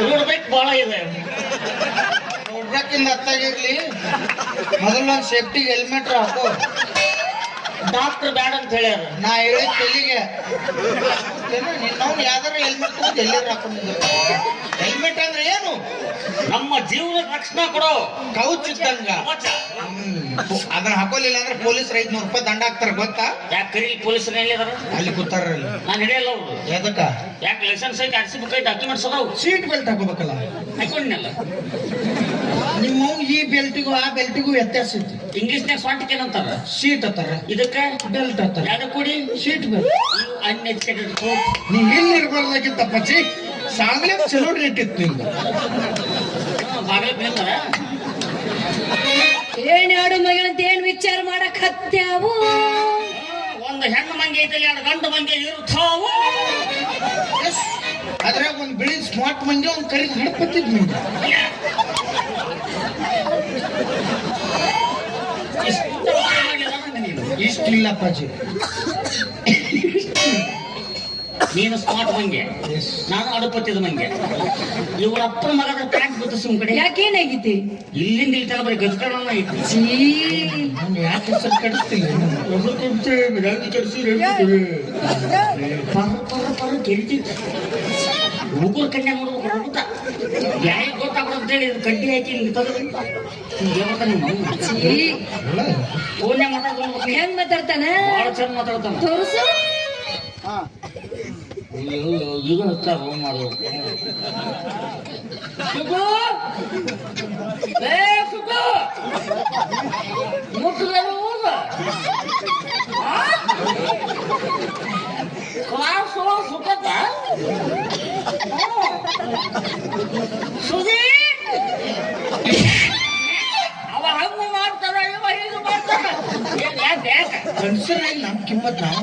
ನೋಡ್ಬೇಕು ಬಾಳ ಇದೆ. ನೋಡ್ಬೇಕಿಂದ ಅತ್ತಾಗಿರ್ಲಿ ಮೊದಲು ಒಂದು ಸೇಫ್ಟಿಗೆ ಹೆಲ್ಮೆಟ್ ಹಾಕೋ. ಡಾಕ್ಟರ್ ಬ್ಯಾಡ ಅಂತ ಹೇಳ್ಯಾರ. ನಾ ಹೇಳಿದ ತೆಲಿಗೆ ನಿನ್ನವ್ನು ಯಾವ್ದಾರ ಹೆಲ್ಮೆಟ್ ತಗೊಂಡು ಎಲ್ಲಿ ಹಾಕೊಂಡಿದ್ರು. ಹೆಲ್ಮೆಟ್ ಅಂದ್ರೆ ಏನು? ನಮ್ಮ ಜೀವನ ರಕ್ಷಣೆ ಕೊಡೋ ಕೌಚ್ ಇದ್ದಂಗ. ಅದನ್ನ ಹಾಕೋಲಿಲ್ಲ ಅಂದ್ರೆ ಪೊಲೀಸ್ 500 ರೂಪಾಯಿ ದಂಡ ಹಾಕ್ತಾರ ಗೊತ್ತಾ? ಯಾಕೆ ಕರೀ ಪೊಲೀಸರು ಹೇಳಿದಾರ? ಅಲ್ಲಿ ಕೂತಾರ ನಾನು ಹಿಡಿಯಲ್ಲ ಅವ್ರು. ಎದಕ್ಕ? ಯಾಕೆ ಲೈಸೆನ್ಸ್ ಐತಿ, RC ಬುಕ್ ಐತಿ, ಡಾಕ್ಯುಮೆಂಟ್ಸ್ ಅದಾವು. ಸೀಟ್ ಬೆಲ್ಟ್ ಹಾಕೋಬೇಕಲ್ಲ. ಹಾಕೊಂಡಿನಲ್ಲ. ನಿಮ್ಮ ಈ ಬೆಲ್ಟಿಗೂ ಆ ಬೆಲ್ಟಿಗೂ ವ್ಯತ್ಯಾಸ ಐತಿ. ಇಂಗ್ಲಿಷ್ನ್ಯಾಗ ಸ್ವಾಂಟಿಕ್ ಏನಂತಾರ? ಸೀಟ್ ಅತ್ತಾರ, ಇದಕ್ಕೆ ಬೆಲ್ಟ್ ಅತ್ತಾರ. ಯಾವ್ದು ಕೂಡಿ ಸೀಟ್ ಬೆಲ್ಟ್. ಅನ್ಎಜುಕೇಟೆಡ್. ನೀ ಇಲ್ಲಿ ಇರ್ಬಾರ್ದಾಗಿತ್ತಪ್ಪಚ್ಚಿ. ಸಾಂಗ್ಲೆ ಚಲೋ ರೇಟ್ ಇತ್ತು ನಿಂದು. ಬಾಗಿಲು ಬೀಳ್ತಾರ. ಏನ್ ಆಡು ಮಗಳಂತ ಏನ್ ವಿಚಾರ ಮಾಡಕ್ ಹತ್ಯಾವು? ಒಂದು ಹೆಣ್ಣು ಮಂಗೆ ಐತೆ, ಎರಡು ಗಂಡು ಮಂಗೆ ಇರ್ತಾವು. ಅದ್ರಾಗ ಒಂದ್ ಬಿಳಿ ಸ್ಮಾರ್ಟ್ ಮಂದಿ ಒಂದ್ ಕರಿ ಹಡಪತ್ತಿದ್ ನಿಂದ. ಇಷ್ಟಿಲ್ಲಪ್ಪಾಜಿ. ನೀನು ಸ್ಮಾರ್ಟ್ ಮಂಗೆ, ನಾನು ಅಡುಪತ್ತಿದ ಮಂಗೆ. ಇವಳ ಅಪ್ಪನ ಮಗದ ಪ್ಯಾಂಟ್ ಬತ್ತು ಸುಮ್ ಕಡೆ. ಯಾಕೇನಾಗೈತಿ? ಇಲ್ಲಿಂದ ಇಲ್ಲಿ ತನಕ ಬರೀ ಗಜಕರಣ ಐತಿ. ಯಾಕೆ ಹೆಸರು ಕೆಡಿಸ್ತಿಲ್ಲ? ಹುಡುಗರ ಕನ್ಯಾ ನೋಡ್ಬೇಕು ಹುಡುಗ ಯಾಕೆ ಗೊತ್ತಾಗ್ಬಿಡ ಅಂತ ಹೇಳಿ ಕಡ್ಡಿ ಹಾಕಿ ಹಿಂಗೆ ತಗದು ಫೋನ್ಯಾಗ ಮಾತಾಡ್ಕೊಂಡು ಹೆಂಗ್ ಮಾತಾಡ್ತಾನ? ಭಾಳ ಚಂದ ಮಾತಾಡ್ತಾನ. ತೋರ್ಸು. ಈಗ ಹಚ್ಚಾರ ಮಾಡ್ಬೇಕು. ಸುಬ್ಬು, ಸುಬ್ಬು ಮುಟ್ಟದೇನು ಹೋಗ ಕ್ಲಾಸು ಸುಖತ ಸುಧೀ ಅವ ಹಂಗ ಮಾಡ್ತಾರ, ಇವ ಹೀಗೆ ಮಾಡ್ತಾರ. ಗಂಡಸರಾಗಿ ನಮ್ ಕಿಮ್ಮತ್ ನಾವು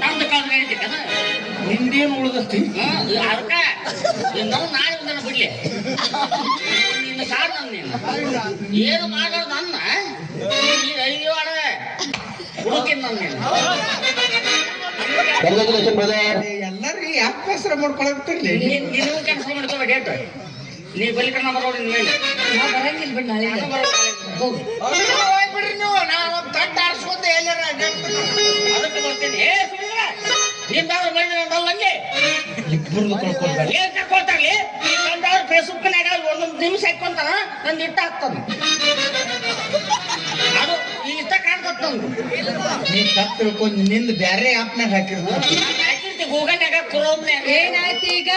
ನಮ್ದು ಕಾಲ ಹೇಳ್ತಿಕ್ಕದ ನಿಂದೇನು ಉಳಿದಸ್ತಿ? ಅದಕ್ಕ ನಾವು ನಾಳೆ ಒಂದನ ಬಿಡ್ಲಿ. ನಿನ್ನ ಕಾರ್ ನನ್ನ ನೀನು ಏನು ಮಾಡೋದು ನನ್ನ ಅಯ್ಯೋ ಅಡ ಹುಡುಕಿನ ನನ್ನ ನೀನು ಎಲ್ಲರೂ ಯಾಕೆ ಬೇಸರ ಮಾಡ್ಕೊಳಕ್ತಿರ್ಲಿ? ನೀವು ಕೆಲಸ ಮಾಡ್ಕೋಬೇಡ. ಡೇಟ್ ನೀ ಬಲಿಕ ನಂಬರ್ ನೋಡಿ ಮೇಲೆ ನಾ ಬರಂಗಿಲ್ಲ ಬಿಡ್ ನಾಳೆ. ಹೋಗು. ಬಿಡ್ರಿ ನೀವು. ನಾವು ತಟ್ಟ ಆರಿಸ್ಕೊಂಡೆ ಎಲ್ಲಾರ ಅದಕ್ಕೆ ಬರ್ತೀನಿ. ನಿಂದಾದ್ರೂ ಬಂದಿಲ್ಲ ಹಂಗೆ ಇಬ್ಬರದು ಕಳ್ಕೊಳ್ಬೇಡ. ಏನ್ ಕಳ್ಕೊಳ್ತಾಗ್ಲಿ. ನಂದಾದ್ರೂ ಫೇಸ್ಬುಕ್ನಾಗ ಒಂದೊಂದು ನಿಮಿಷ ಹಾಕೊಂತಾನ, ನಂದು ಇಷ್ಟ ಆಗ್ತಾನ. ಅದು ಈ ಇಷ್ಟ ಕಾಣ್ತದ ನಂದು. ನೀ ತಪ್ಪು ತಿಳ್ಕೊಂಡು ನಿಂದು ಬ್ಯಾರೆ ಆಪ್ನಾಗ ಹಾಕಿರ್ತ. ಹಾಕಿರ್ತಿ ಗೂಗಲ್ನಾಗ ಕ್ರೋಮ್ನ್ಯಾಗ. ಏನಾಯ್ತು ಈಗ?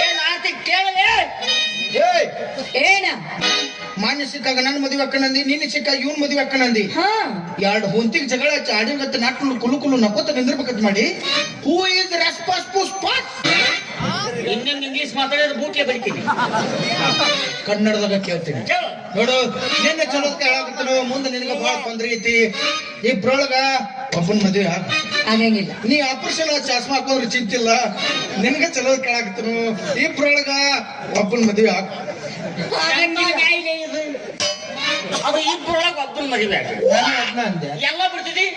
ಏನಾಯ್ತು ಕೇಳಲೇ? ಏನ ಮಾನ್ಯ ಸಿಕ್ಕಾಗ ನನ್ನ ಮದುವೆ ಅಕ್ಕನಂದಿ, ನಿನ್ನ ಸಿಕ್ಕಾಗ ಇವನ್ ಮದುವೆ ಅಕ್ಕನಂದಿ. ಹಾ, ಎರಡು ಹೊಂತಿಗೆ ಜಗಳ ಹಚ್ಚಿ ಆಡಿಗತ್ತೆ ನಾಟ್ಕೊಂಡು ಕುಲು ಕುಲು ನಕೋತ ನಿಂದಿರ್ಬೇಕಂತ ಮಾಡಿ. Who is response? ಇನ್ನೊಂದು ಇಂಗ್ಲೀಷ್ ಮಾತಾಡಿದ್ರೆ ಬೂಟ್ಲೆ ಬರಿತೀನಿ. ಕನ್ನಡದಾಗ ಕೇಳ್ತೀನಿ ಕೇಳು. ನೋಡು. ನಿನ್ನೆ ಚಲೋದಕ್ಕೆ ಹೇಳಾಕತ್ತನು, ಮುಂದೆ ನಿನಗೆ ಬಹಳ ತೊಂದ್ರೆ ಐತಿ. ಇಬ್ರೊಳಗ ಒಬ್ಬನ ಮದುವೆ ಆಗಂಗಿಲ್ಲ. ನೀ ಆಪರೇಷನ್ ಚಾಸ್ಮಾ ಹಾಕೋದ್ರೆ ಚಿಂತಿಲ್ಲ. ನಿನ್ಗೆ ಚಲೋ ಕೇಳಾಕತ್ತನು, ಇಬ್ರೊಳಗ ಒಬ್ಬನ ಮದುವೆ ಅದು ಇಬ್ಬರೊಳಗೆ ಒಬ್ಬನ ಮದುವೆ ನಾನು ಅಂದೆ. ಎಲ್ಲ ಬಿಡ್ತಿದಿ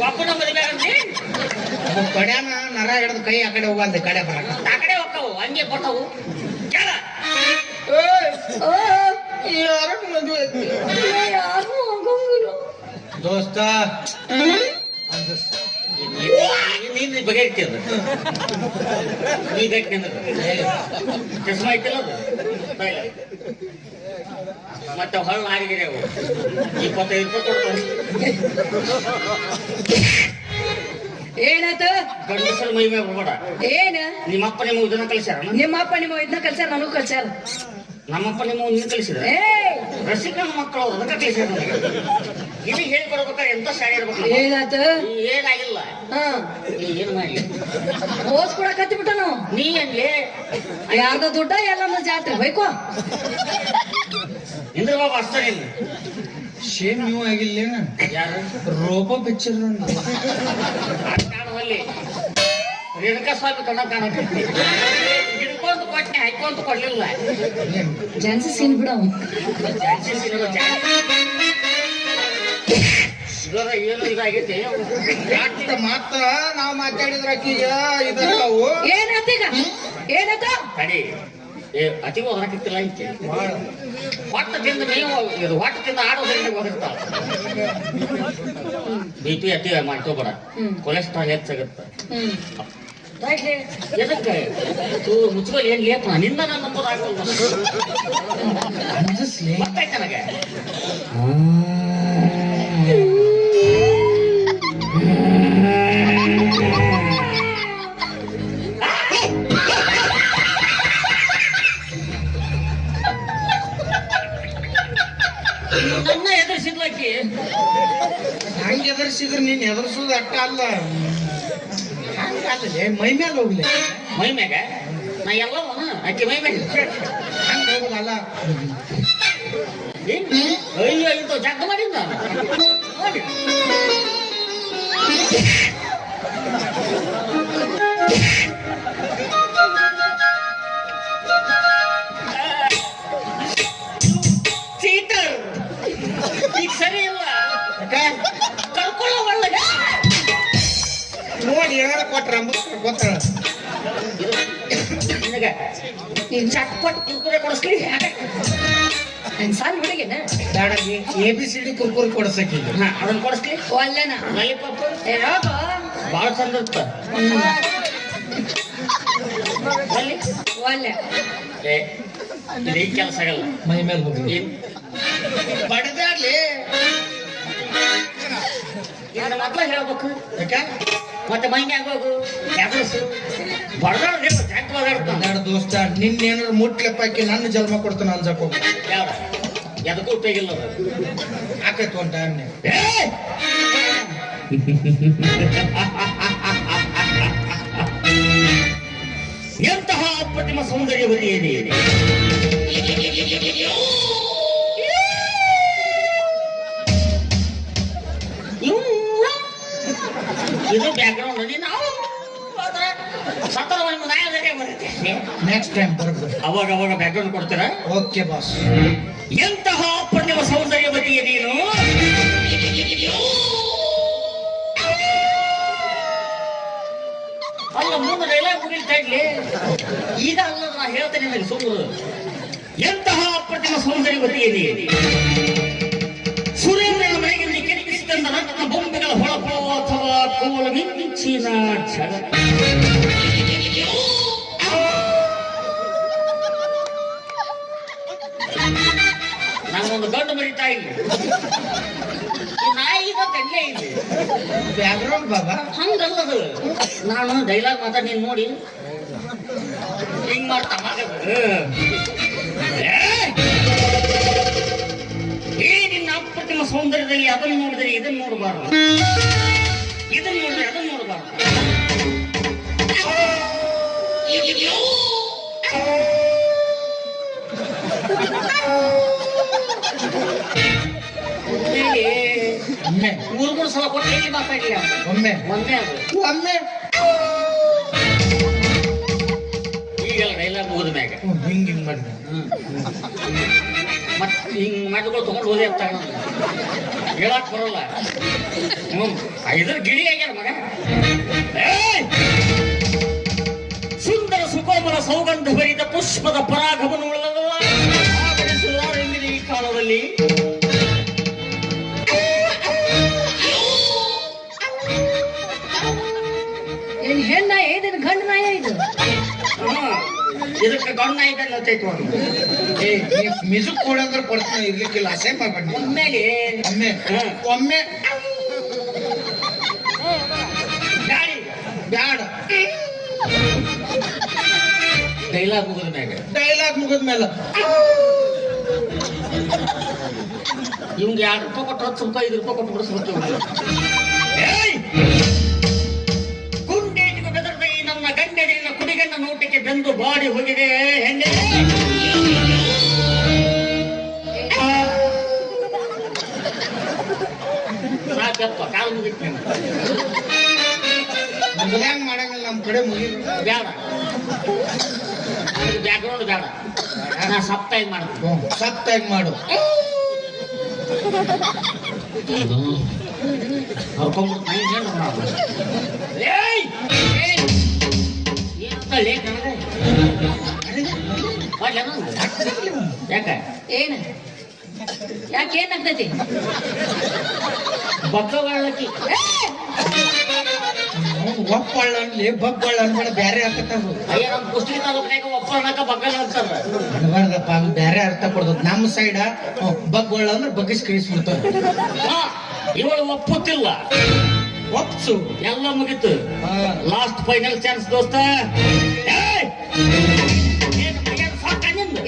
ಒಬ್ಬನ ಮದುವೆ ಅಂತಿ. ಅದು ಕಡ್ಯಾನ ನರ ಹಿಡಿದು ಕೈ ಆ ಕಡೆ ಹೋಗಂದೆ, ಕಡೆ ಬರಕ ಆ ಕಡೆ ಹೋಗ್ತಾವು, ಹಂಗೆ ಬರ್ತಾವು. ಕೇಳ ಯಾರ ಮದುವೆ ಐತಿ ಯಾರು ಹೋಗಂಗಿಲ್ಲ ದೋಸ್ತ. ನೀನು ಬಗೆ ಇರ್ತೀರ ನೀ ಗಟ್ಟಿ ಚಸ್ಮಾ ಐತಿಲ್ಲ ಅದು ಮತ್ತೆ ಹೊಳ್ಳ ಆರಿಗಿದೆ ಅವು 25 ರೂಪಾಯಿ ಕೊಡ್ತಾವೆ. ಏನಾಯ್ತು? ಗಂಡಸರ ಮೈ ಮೇಲೆ ಬರ್ಬೇಡ. ಏನ ನಿಮ್ಮಪ್ಪ ನಿಮ್ಮ ಇದನ್ನ ಕಲಿಸ್ಯಾರ? ನಿಮ್ಮಪ್ಪ ನಿಮ್ಮ ಇದನ್ನ ಕಲ್ಸ್ಯಾರ, ನನಗೂ ಕಲ್ಸ್ಯಾರ. ನಮ್ಮಪ್ಪ ನಿಮ್ಮ ಇದನ್ನ ಕಲಿಸಿದ್ರ? ರಸಿಕನ ಮಕ್ಕಳು ಅವ್ರು ಅದಕ್ಕೆ ಕಲಿಸ್ಯಾರ. ಇಲ್ಲಿ ಹೇಳ್ಕೊಡ್ಬೇಕಾದ್ರೆ ಎಂತ ಶಾಲೆ ಇರ್ಬೇಕು. ಏನಾಯ್ತು? ಏನಾಗಿಲ್ಲ. ಹಾ, ನೀ ಏನು ಮಾಡಿ ಓಸ್ ಕೂಡ ಕತ್ತಿಬಿಟ್ಟ ನಾವು. ನೀ ಹಂಗೆ ಯಾರ್ದ ದುಡ್ಡ ಎಲ್ಲ ಜಾತ್ರೆ ಬೈಕೋ ಇಂದ್ರ ಬಾಬು ಅಷ್ಟೇ. ಇಲ್ಲ ಶೇಮ್ ನೀವು ಆಗಿಲ್ಲೇನ? ಯಾರು? ರೋಬೋ ಪಿಕ್ಚರ್ ಕಾಣುವಲ್ಲಿ ರೇಣುಕಾ ಸ್ವಾಮಿ ಕಣ್ಣ ಕಾಣಕತ್ತಿ. ಹಿಡ್ಕೊಂಡು ಕೊಟ್ಟೆ, ಹಾಕೊಂತ ಕೊಡ್ಲಿಲ್ಲ. ಜಾನ್ಸಿ ಸೀನ್ ಬಿಡ. ಶುಗರ್ ಏನು ಇದಾಗೈತಿ ಮಾತ್ರ ನಾವು ಮಾತಾಡಿದ್ರ ಆಕಿಗ ಇದಾವು. ಏನಾಯ್ತು ಈಗ? ಏನಾಯ್ತು? ತಡಿ ಅತಿಗೂ ಹೊರಕಿತ್ತಿಲ್ಲ ಐತಿ ಹೊಟ್ಟು ತಿಂದ ನೀವು ಇದು ಹೊಟ್ಟು ತಿಂದ ಆಡೋದ್ರಿಂದ ಹೋಗಿರ್ತಾವ BP ಅತಿ ಮಾಡ್ಕೋಬೇಡ ಕೊಲೆಸ್ಟ್ರಾಲ್ ಹೆಚ್ಚಾಗುತ್ತೆ ಎದಕ್ಕೆ ಮುಚ್ಚುಗಳು ಏನ್ ಲೇಪ ನಿಂದ ನಾನು ನಂಬೋದಾಗಲ್ಲ ಗೊತ್ತಾಯ್ತು ನನಗೆ ನನ್ನ ಎದುರಿಸಿದ್ಲಕ್ಕಿ ಹಂಗೆ ಎದುರಿಸಿದ್ರೆ ನೀನ್ ಎದುರಿಸೋದು ಅಟ್ಟ ಅಲ್ಲ ಹಂಗಲ್ಲೇ ಮೈ ಮೇಲೆ ಹೋಗ್ಲಿ ಮೈ ಮ್ಯಾಗ ನಾ ಎಲ್ಲವನ ಆಕೆ ಮೈ ಮ್ಯಾಗ ಹಂಗ ಹೋಗೋದಲ್ಲ ಅಯ್ಯೋ ಇಂತ ಜಗ್ಗ ಮಾಡಿದ್ದ ನೋಡಿ ಚೀಟರ್ ಈಗ ಸರಿ ಇಲ್ಲ ಕರ್ಕೊಳ್ಳೋ ಒಳ್ಳೆ ನೋಡಿ ಯಾರ ಕೊಟ್ರ ಗೊತ್ತಾಳ ನಿನಗೆ ನೀನ್ ಚಟ್ಪಟ್ ಕುರ್ಕುರೆ ಕೊಡಿಸ್ಲಿ ನನ್ ಸಣ್ಣ ಹುಡುಗಿನ ಬೇಡ ABCD ಕುರ್ಕುರಿ ಕೊಡ್ಸಕ್ಕೆ ಅದನ್ನ ಕೊಡಿಸ್ಲಿ ಒಲ್ಲೆನ ಲಲಿಪಾಪ್ ಯಾಕ ಭಾಳ ಚಂದ ಇರ್ತ ಒಲ್ಲೆ ಈ ಕೆಲಸ ಆಗಲ್ಲ ಮೈ ಮೇಲೆ ಹೋಗ್ಲಿ ಏನ್ ಬಡದಾಡ್ಲಿ ನನ್ನ ಮಕ್ಳ ಹೇಳ್ಬೇಕು ಯಾಕೆ ಮತ್ತೆ ಮೈ ಮ್ಯಾಗ ಹೋಗು ಎದುರಿಸು ಬಡದಾಡ್ರಿ ಜಾಕ್ ಬದಾಡ್ತಾನ ಬೇಡ ದೋಸ್ತ ನಿನ್ನೇನಾದ್ರು ಮುಟ್ಲೆಪ್ಪಾಕಿ ನನ್ನ ಜನ್ಮ ಕೊಡ್ತಾನ ಅನ್ಸಕ್ ಹೋಗ ಯಾವ ಎದಕ್ಕೂ ಉಪಯೋಗಿಲ್ಲ ಅದು ಆಕೈತು ಒಂದು ಟೈಮ್ ಎಂತಹ ಅಪ್ರತಿಮ ಸೌಂದರ್ಯವತಿ ಇದೆ ಇದು ಬ್ಯಾಕ್ಗ್ರೌಂಡ್ ನಾವು ಸತ್ತರ ಒಂದು ನಾಯಕರಿಗೆ ಬರುತ್ತೆ ನೆಕ್ಸ್ಟ್ ಟೈಮ್ ಬರ್ಬೇಕು ಅವಾಗ ಅವಾಗ ಬ್ಯಾಕ್ಗ್ರೌಂಡ್ ಕೊಡ್ತೀರಾ ಓಕೆ ಬಾಸ್ ಎಂತಹ ಅಪ್ರತಿಮ ಸೌಂದರ್ಯವತಿ ನೀನು ಅಲ್ಲ ಮುಂದೆ ಡೈಲಾಗ್ ಮುಗಿಲ್ತಾ ಇಡ್ಲಿ ಈಗ ಅಲ್ಲ ನಾ ಹೇಳ್ತೇನೆ ನನಗೆ ಸುಮ್ಮರು ಎಂತಹ ಅಪ್ರತಿಮ ಸೌಂದರ್ಯವತಿ ಸುರೇಂದ್ರನ ಮನೆಗೆ ಕೆಣಕಿಸಿದಂತ ನನ್ನ ಬೊಂಬೆಗಳ ಹೊಳಪೋ ಅಥವಾ ಕೋಲ ಮಿಂಚಿನ ಛಲ ನಾನೊಂದು ಗಂಡು ಮರಿತಾ ಇಲ್ಲಿ ನಾಯಿಗ ಕನ್ಯೆ ಇಲ್ಲಿ ಬ್ಯಾಕ್ಗ್ರೌಂಡ್ ಬಾಬಾ ಹಂಗಲ್ಲದು ನಾನು ಡೈಲಾಗ್ ಮಾತಾಡಿ ನೀನ್ ನೋಡಿ ಹಿಂಗ್ ಮಾಡ್ತಾ ಈ ನಿನ್ನ ಅಪ್ರತಿಮ ಸೌಂದರ್ಯದಲ್ಲಿ ಅದನ್ನು ನೋಡಿದರೆ ಇದನ್ನು ನೋಡಬಾರ್ದು ಇದನ್ನು ನೋಡಿದ್ರೆ ಅದನ್ನು ನೋಡಬಾರ್ದು ಒಮ್ಮೆ ಮೂರು ಸಲ ಕೊಟ್ಟು ಹೇಗೆ ಮಾತಾಡಲಿಲ್ಲ ಒಮ್ಮೆ ಒಂದೇ ಅದು ಒಮ್ಮೆ ಈಗೆಲ್ಲ ಡೈಲಾಗ್ ಮುಗಿದ ಮ್ಯಾಗ ಹಿಂಗ್ ಹಿಂಗ್ ಮಾಡಿದೆ ಮತ್ತೆ ಹಿಂಗ್ ಮಾಡಿದ್ರು ತಗೊಂಡು ಹೋದೇ ಅಂತ ಹೇಳಕ್ ಬರಲ್ಲ ಇದ್ರ ಗಿಳಿ ಆಗ್ಯಾರ ಮಗ ಸುಂದರ ಸುಕೋಮಲ ಸೌಗಂಧ ಭರಿತ ಪುಷ್ಪದ ಪರಾಗವನ್ನು ಉಳಿದಲ್ಲ ಈ ಕಾಲದಲ್ಲಿ ಏನ್ ಹೆಣ್ಣ ಏನೇನು ಗಂಡ ನಾಯ ಇದು ಇದಕ್ಕೆ ಗಣ್ಣ ಇದನ್ನು ಗೊತ್ತಾಯ್ತು ಮಿಜುಕ್ ಕೊಡಂದ್ರೆ ಕೊಡ್ತೀನಿ ಇರ್ಲಿಕ್ಕಿಲ್ಲ ಅಸೇ ಮಾಡ್ಬೇಡಿ ಒಮ್ಮೆಲೆ ಒಮ್ಮೆ ಒಮ್ಮೆ ಗಾಡಿ ಬ್ಯಾಡ ಡೈಲಾಗ್ ಮುಗಿದ ಮ್ಯಾಗ ಡೈಲಾಗ್ ಮುಗಿದ್ಮೇಲೆ ಇವ್ಗೆ 2 ರೂಪಾಯಿ ಕೊಟ್ಟು 10 ರೂಪಾಯಿ 5 ರೂಪಾಯಿ ಕೊಟ್ಟು ಬಿಡಿಸ್ಬೇಕು ಗುಂಡೇಟಿಗೆ ಬೆದರದ ಈ ನನ್ನ ಗಂಡನಿನ ಕುಡಿಗಣ್ಣ ನೋಟಕ್ಕೆ ಬೆಂದು ಬಾಡಿ ಹೋಗಿದೆ ಹೆಣ್ಣೆ ಸಾಕಪ್ಪ ಕಾಲು ಮುಗಿತು ಮುಗಿದಂಗ್ ಮಾಡಂಗಿಲ್ಲ ನಮ್ ಕಡೆ ಮುಗಿ ಬೇಡ ಬ್ಯಾಕ್ಗ್ರೌಂಡ್ ಬೇಡ ನಾ ಸಪ್ತಾಗಿ ಮಾಡ್ತೀನಿ ಸತ್ತಾಗಿ ಮಾಡು ಯಾಕ ಏನ ಯಾಕೆ ಏನಾಗ್ತೈತಿ ಬಕ್ಕಗಳಕ್ಕಿ ಒಪ್ಪಳ್ಳ ಅನ್ಲಿ ಬಗ್ಬಳ್ಳ ಅನ್ಬೇಡ ಬ್ಯಾರೆ ಹಾಕತ್ತಾರು ಅಯ್ಯ ನಮ್ಮ ಕುಷ್ಟಗಿ ತಾಲೂಕಿನಾಗ ಒಪ್ಪ ಅನ್ನಕ ಬಕ್ಕಳ ಅಂತಾರ ಅನ್ಬಾರ್ದಪ್ಪ ಅದು ಬ್ಯಾರೆ ಅರ್ಥ ಕೊಡ್ತದ ನಮ್ಮ ಸೈಡ ಬಗ್ಗೊಳ್ಳ ಅಂದ್ರೆ ಬಗ್ಗಿಸ್ ಕಳಿಸ್ಬಿಡ್ತಾರ ಇವಳು ಒಪ್ಪುತ್ತಿಲ್ಲ ಒಪ್ಸು ಎಲ್ಲ ಮುಗಿತು ಲಾಸ್ಟ್ ಫೈನಲ್ ಚಾನ್ಸ್ ದೋಸ್ತ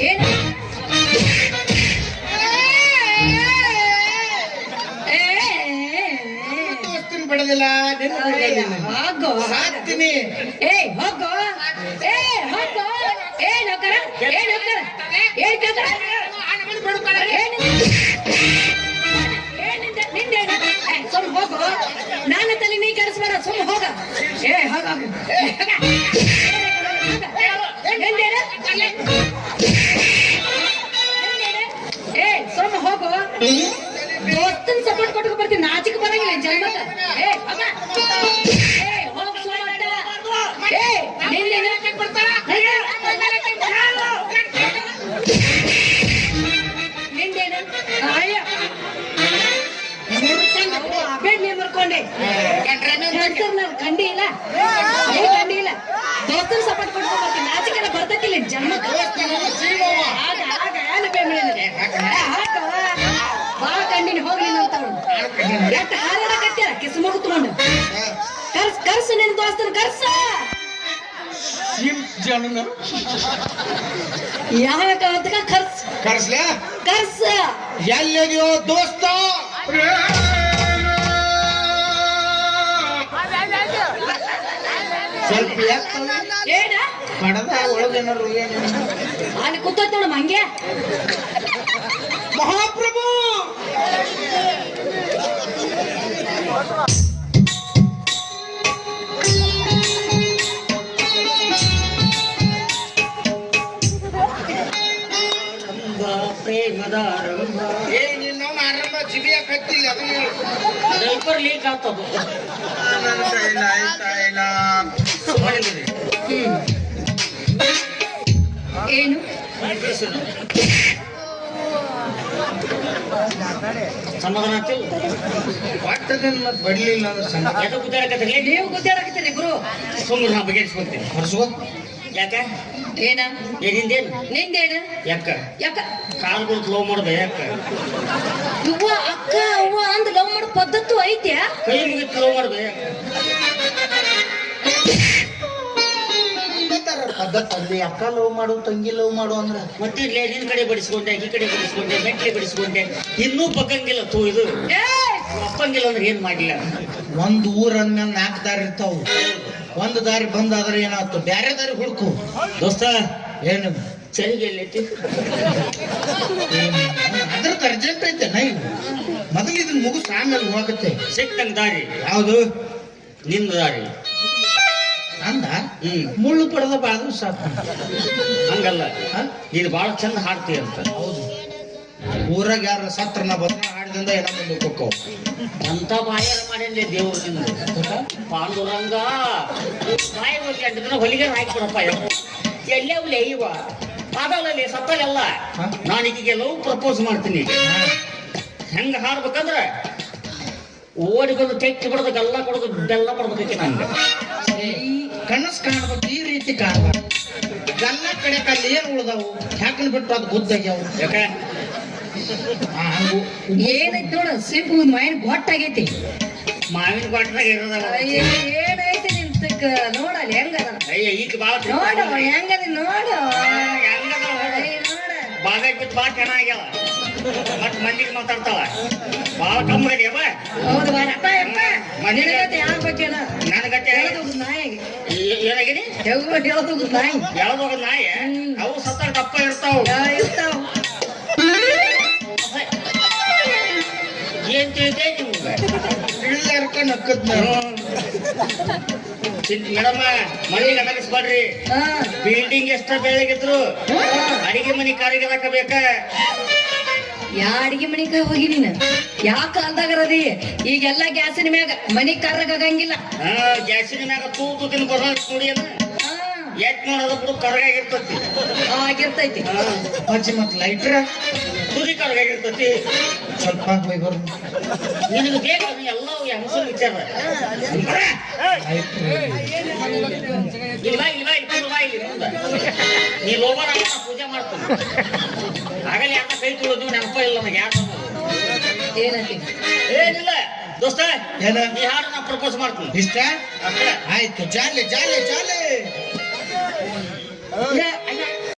ಏನ ದೋಸ್ತಿನ ಬಿಡದಿಲ್ಲ ಹೋಗೋ ಸಾಕ್ತೀನಿ ಏ ಹೋಗೋ ಏ ಹೋಗೋ ಏ ನೌಕರ ಏ ನೌಕರ ಏ ನೌಕರ ಸುಮ್ ಹೋಗು ನಾನು ತಲೆ ನೀ ಕೆಡಿಸ್ಬೇಡ ಸುಮ್ ಹೋಗ ಏ ಹೋಗ ಏ ಸುಮ್ ಹೋಗು ದೋಸ್ತನ್ ಸಪೋರ್ಟ್ ಕೊಟ್ಟು ಬರ್ತೀನಿ ನಾಚಿಕೆ ಬರಂಗಿಲ್ಲ ಜನ್ಮಕ್ಕ ಏ ಹೋಗ ಏ ಹೋಗ ಏ ನಿನ್ನೆ ಬರ್ತಾರ ಮರ್ಕೊಂಡೆ ಕಂಡಿ ಇಲ್ಲ ಕಂಡಿ ಇಲ್ಲ ದೋಸ್ತನ ಸಪೋರ್ಟ್ ಕೊಡ್ಕೊಂಡ್ ಬರ್ತೀನಿ ನಾಚಿಕೆಲ್ಲ ಬರ್ತೈತಿಲ್ಲ ಜನ್ಮ ಬಾ ಕಂಡಿನಿ ಹೋಗ್ಲಿ ಅಂತವ್ರು ಎಷ್ಟು ಹಾರಾಡ ಕಟ್ಟ್ಯಾರ ಕಿಸ್ ಮುಗಿತ್ಕೊಂಡು ಕರ್ಸು ನಿನ್ ದೋಸ್ತನ ಕರ್ಸ ಯಾಕ ಕರ್ಸ್ ಕರ್ಸ್ಲಾ ಕರ್ಸ ಎಲ್ಲಿದೆಯೋ ದೋಸ್ತ ಸ್ವಲ್ಪ ಏನ ಕಡದ ಒಳಗೇನಾರು ಅಲ್ಲಿ ಕೂತೋತ್ ನೋಡಮ್ಮ ಹಂಗೆ ಮಹಾಪ್ರಭು ಪ್ರೇಮದ ಆರಂಭ ಏ ನಿನ್ನ ಆರಂಭ ಜಿಬಿಯ ಕತ್ತಿಲ್ಲ ಡೈಪರ್ ಲೀಕ್ ಆಗ್ತದ ಏನು ಸಮಾಧಾನ ಆಗ್ತಿಲ್ಲ ಒಟ್ಟದನ್ನ ಮತ್ ಬಡ್ಲಿಲ್ಲ ಅಂದ್ರೆ ಸಂಗತಿ ಎದಕ್ಕೆ ಗುದ್ದಾಡಕತ್ತೀರಿ ನೀವು ಗುದ್ದಾಡಕತ್ತೀರಿ ಗುರು ಸುಮ್ಮನೆ ನಾ ಬಗೆಹರಿಸ್ಕೊಡ್ತೀನಿ ಹೊರಸುವ ಯಾಕ ಏನ ಏನಿಂದೇನು ನಿಂದೇನ ಯಾಕ ಯಾಕ ಕಾಲ್ಗಳು ಲವ್ ಮಾಡ್ದೆ ಯಾಕ ಇವ್ವ ಅಕ್ಕ ಅವ್ವ ಅಂದ್ ಲವ್ ಮಾಡೋ ಪದ್ಧತಿ ಐತ್ಯಾ ಕೈ ಮುಗಿತು ಲವ್ ಮಾಡ್ದೆ ಪದ್ಧತಿ ಅಕ್ಕ ಲವ್ ಮಾಡು ತಂಗಿ ಲವ್ ಮಾಡು ಅಂದ್ರೆ ಮತ್ತೆ ಇಲ್ಲೇ ನಿನ್ ಕಡೆ ಬಡಿಸ್ಕೊಂಡೆ ಈ ಕಡೆ ಬಡಿಸ್ಕೊಂಡೆ ಮೆಟ್ಲೆ ಬಡಿಸ್ಕೊಂಡೆ ಇನ್ನೂ ಬಗ್ಗಂಗಿಲ್ಲ ತೂ ಇದು ಒಪ್ಪಂಗಿಲ್ಲ ಅಂದ್ರೆ ಏನ್ ಮಾಡಿಲ್ಲ ಒಂದ್ ಊರ್ ಅಂದ್ಮೇಲೆ 4 ದಾರಿ ಇರ್ತಾವ ಒಂದ್ ದಾರಿ ಬಂದಾದ್ರೆ ಏನಾಯ್ತು ಬ್ಯಾರೆ ದಾರಿ ಹುಡುಕು ದೋಸ್ತ ಏನು ಚರಿಗೆ ಎಲ್ಲೈತಿ ಅದ್ರದ್ದು ಅರ್ಜೆಂಟ್ ಐತೆ ನೈ ಮೊದಲು ಇದನ್ನ ಮುಗಿಸ್ ಆಮೇಲೆ ಹೋಗುತ್ತೆ ಸಿಕ್ತಂಗ್ ದಾರಿ ಯಾವುದು ನಿಂದ ದಾರಿ ಅಂದ ಮುಳ್ಳು ಪಡೆದ ಬಾಳು ಸಾಕು ಹಂಗಲ್ಲ ನೀನು ಬಹಳ ಚಂದ ಹಾಡ್ತೀಯ ಅಂತ ಹೌದು ಊರಾಗ ಯಾರ ಸತ್ರನ ಬಂದ ಹಾಡಿದಿಂದ ಏನೋ ಮುಂದೆ ಹೋಕ್ಕವು ಅಂತ ಬಾಯಾರ ಮಾಡೇನ್ಲೇ ದೇವ್ರದಿಂದ ಪಾಂಡುರಂಗ ಬಾಯಿ ಹೋಗಿ 2 ದಿನ ಹೊಲಿಗೆ ಹಾಕಿಬಿಡಪ್ಪ ಎಲ್ಲೇ ಉಲೆ ಇವ ಪಾದಲಲ್ಲಿ ಸತ್ತಲೆಲ್ಲ ನಾನು ಈಗಿಗೆ ಲವ್ ಪ್ರಪೋಸ್ ಮಾಡ್ತೀನಿ ಈಗ ಹೆಂಗ ಹಾಡ್ಬೇಕಂದ್ರೆ ಓಡಿಕೊಂಡು ತೆಕ್ಕಿ ಬಿಡೋದು ಗಲ್ಲ ಕೊಡೋದು ಬೆಲ್ಲ ಕೊಡ್ಬೇಕೈತಿ ನಂಗೆ ಕನಸು ಕಾಣ್ಬೇಕು ಈ ರೀತಿ ಕಾಣ್ಬಾರ್ದು ಗಲ್ಲ ಕಡೆ ಕಲ್ಲಿ ಏನ್ ಉಳ್ದಾವು ಯಾಕನ್ ಬಿಟ್ಟು ಅದು ಗುದ್ದಾಗ್ಯಾವು ಯಾಕೆ ಏನೈತಿ ನೋಡು ಸಿಂಪು ಮೈಂಡ್ ಗೊಟ್ಟಾಗೈತಿ ಮಾವಿನ ಬಾಟ್ರಾಗ ಇರೋದವ ಏನೈತಿ ನಿಂತಕ್ಕ ನೋಡಲ್ಲ ಹೆಂಗದ ಅಯ್ಯ ಈಗ ಬಾಳ ನೋಡು ಹೆಂಗದ ನೋಡು ಬಾಗಾಗ್ ಬಿದ್ದು ಬಾಳ ಚೆನ್ನಾಗ್ಯಾವ ಮತ್ ಮಂದಿಗೆ ಮಾತಾಡ್ತಾವ ಬಾಳ ಕಮ್ಮಗಡ್ಯವ ಹೌದು ಅಪ್ಪ ನಿನಗತ್ತೆ ಆಗ್ಬೇಕೇನ ನನಗತ್ತೆ ಹೇಳೋದು ನಾಯಿಗೆ ಏನಾಗಿನಿ ಹೇಳೋದು ನಾಯಿ ಯಾವ್ದು ಹೋಗ ನಾಯಿ ಅವು ಸತ್ತ ದಪ್ಪ ಇರ್ತಾವ ಇರ್ತಾವ ಏನ್ ತಿಳಿದೆ ನಿಮ್ಗೆ ಇಳ್ಲಾರ್ಕ ನಕ್ಕದ್ ಮೇಡಮ್ಮ ಮನೆಗೆ ಅಡಗಿಸ್ಬೇಡ್ರಿ ಬಿಲ್ಡಿಂಗ್ ಎಷ್ಟ ಬೆಳಗಿದ್ರು ಅಡಿಗೆ ಮನಿ ಕಾರಿಗೆ ಹಾಕಬೇಕ ಯಾ ಅಡಿಗೆ ಮನಿಗ ಹೋಗಿ ನೀನು ಯಾ ಕಾಲ್ದಾಗರದಿ ಈಗೆಲ್ಲ ಗ್ಯಾಸಿನ ಮ್ಯಾಗ ಮನಿ ಕರ್ರಗಂಗಿಲ್ಲ ಗ್ಯಾಸಿನ ಮ್ಯಾಗ ತೂತು ತಿನ್ ಬರೋ ನೋಡಿ ಎಟ್ ಮಾಡೋದು ಬಿಡು ಕರಗಾಗಿರ್ತತಿ ಆಗಿರ್ತೈತಿ ಅಜ್ಜಿ ಮತ್ ಲೈಟ್ರ ತುದಿ ಕರಗಾಗಿರ್ತತಿ ಸ್ವಲ್ಪ ಹೋಗಿ ಬರ್ ನಿನಗೆ ಬೇಕು ಎಲ್ಲವೂ ಹೆಂಗಸರು ವಿಚಾರ ಇಲ್ಲ ಇಲ್ಲ ಇಟ್ಟು ಬಾ ಇಲ್ಲಿ ಮುಂದೆ ನೀ ಲೋಬರ ಪೂಜೆ ಮಾಡ್ತೀನಿ ಆಗಲಿ ಯಾಕ ಕೈ ತುಳಿದು ನೆನಪ ಇಲ್ಲ ನನಗೆ ಯಾಕೆ ಏನಂತಿ ಏನಿಲ್ಲ ದೋಸ್ತ ಏನ ಈ ಹಾಡು ನಾ ಪ್ರಪೋಸ್ ಮಾಡ್ತೀನಿ ಇಷ್ಟ ಅಷ್ಟೇ ಆಯ್ತು ಜಾಲೆ ಜಾಲೆ ಜಾಲೆ